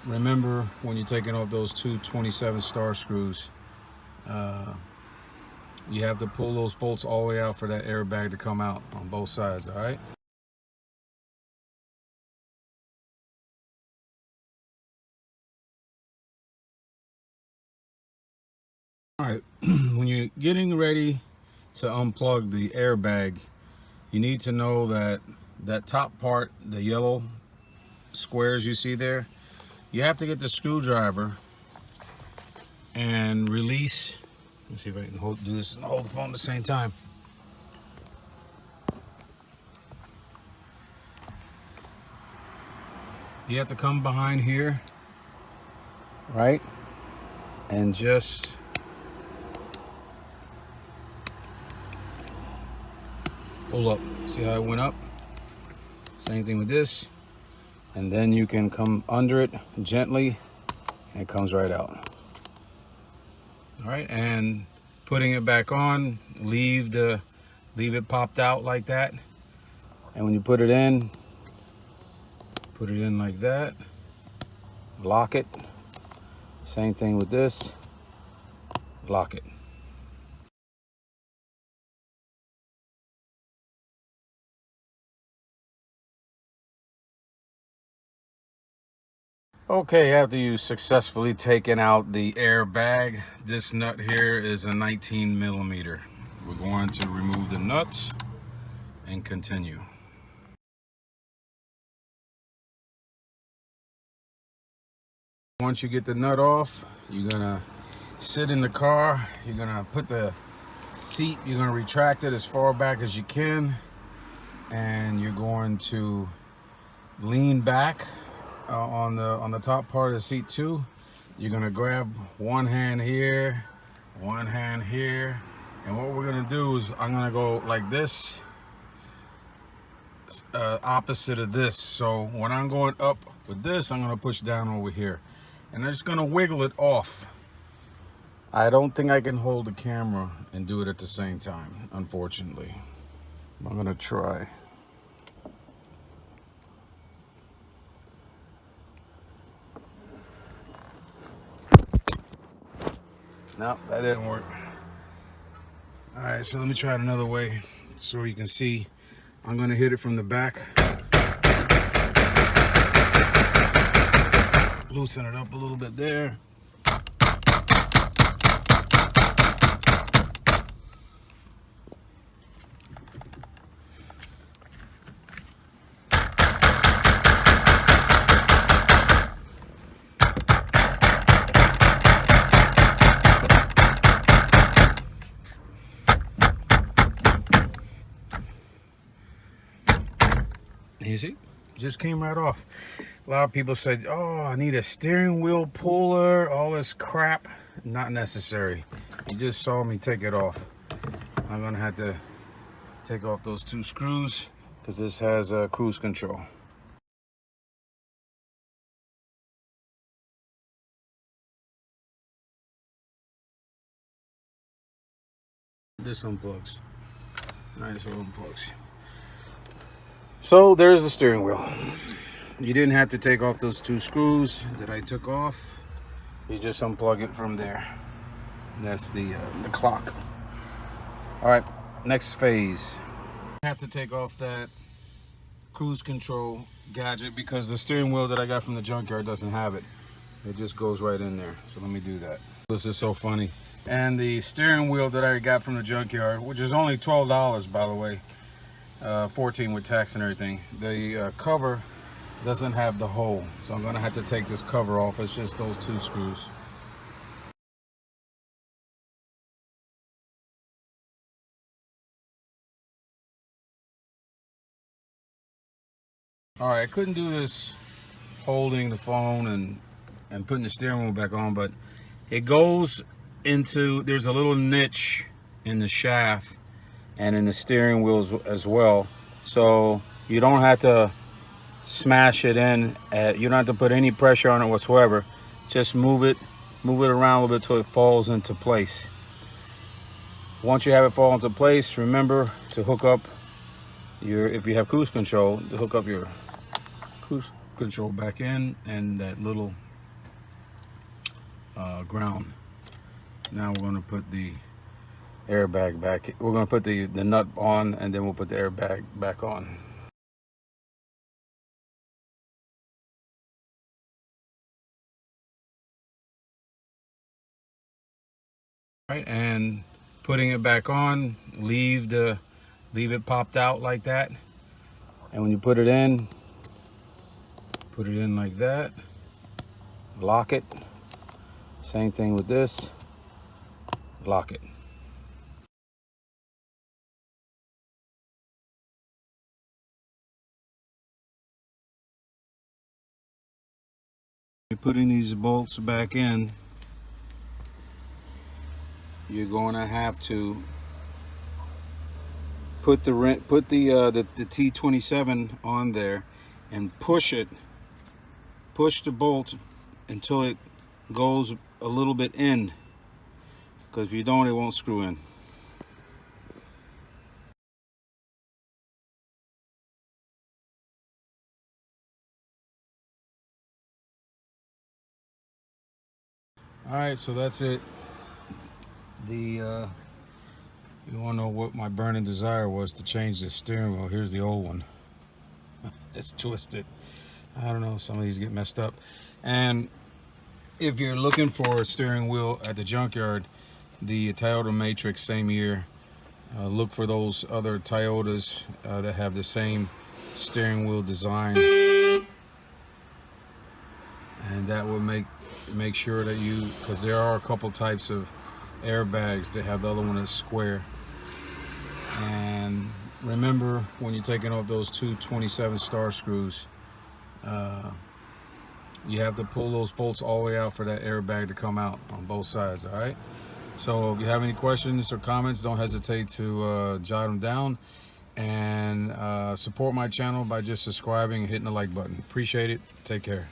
remember when you're taking off those two 27 star screws, you have to pull those bolts all the way out for that airbag to come out on both sides, all right? All right, when you're getting ready to unplug the airbag, you need to know that that top part, the yellow squares you see there, you have to get the screwdriver and release. Let me see if I can do this and hold the phone at the same time. You have to come behind here, right? And just pull up. See how it went up? Same thing with this. And then you can come under it gently and it comes right out. All right, and putting it back on, leave it popped out like that. And when you put it in like that, lock it. Same thing with this, lock it. Okay, after you successfully taken out the airbag, this nut here is a 19 millimeter. We're going to remove the nuts and continue. Once you get the nut off, you're gonna sit in the car, you're gonna put the seat, you're gonna retract it as far back as you can, and you're going to lean back on the top part of the seat too. You're gonna grab one hand here, and what we're gonna do is I'm gonna go like this, opposite of this. So when I'm going up with this, I'm gonna push down over here, and I'm just gonna wiggle it off. I don't think I can hold the camera and do it at the same time, unfortunately. I'm gonna try. No, that didn't work. All right, so let me try it another way so you can see. I'm gonna hit it from the back. Loosen it up a little bit there. You see, just came right off. A lot of people said, oh, I need a steering wheel puller, all this crap. Not necessary. You just saw me take it off. I'm gonna have to take off those two screws because this has cruise control. This unplugs. Nice, so unplugs. So there's the steering wheel. You didn't have to take off those two screws that I took off. You just unplug it from there. That's the clock. All right, next phase. I have to take off that cruise control gadget because the steering wheel that I got from the junkyard doesn't have it. It just goes right in there. So let me do that. This is so funny. And the steering wheel that I got from the junkyard, which is only $12 by the way, 14 with tax and everything. The cover doesn't have the hole, so I'm gonna have to take this cover off. It's just those two screws. All right, I couldn't do this holding the phone and putting the steering wheel back on, but it goes into, there's a little niche in the shaft and in the steering wheels as well, so you don't have to smash it in. You don't have to put any pressure on it whatsoever. Just move it around a little bit till it falls into place. Once you have it fall into place, remember to hook up your, if you have cruise control, to hook up your cruise control back in, and that little ground. Now we're going to put the airbag back. We're going to put the nut on, and then we'll put the airbag back on. All right, and putting it back on, leave it popped out like that. And when you put it in like that, lock it. Same thing with this, lock it. You're putting these bolts back in, you're going to have to put the T27 on there and push the bolt until it goes a little bit in, because if you don't, it won't screw in. All right, so that's it. You want to know what my burning desire was to change the steering wheel. Here's the old one. It's twisted. I don't know, some of these get messed up. And if you're looking for a steering wheel at the junkyard, the Toyota Matrix, same year, look for those other Toyotas that have the same steering wheel design, and that will make sure that you, because there are a couple types of airbags that have the other one that's square. And remember, when you're taking off those two 27 star screws, you have to pull those bolts all the way out for that airbag to come out on both sides. All right, so if you have any questions or comments, don't hesitate to jot them down, and support my channel by just subscribing and hitting the like button. Appreciate it. Take care.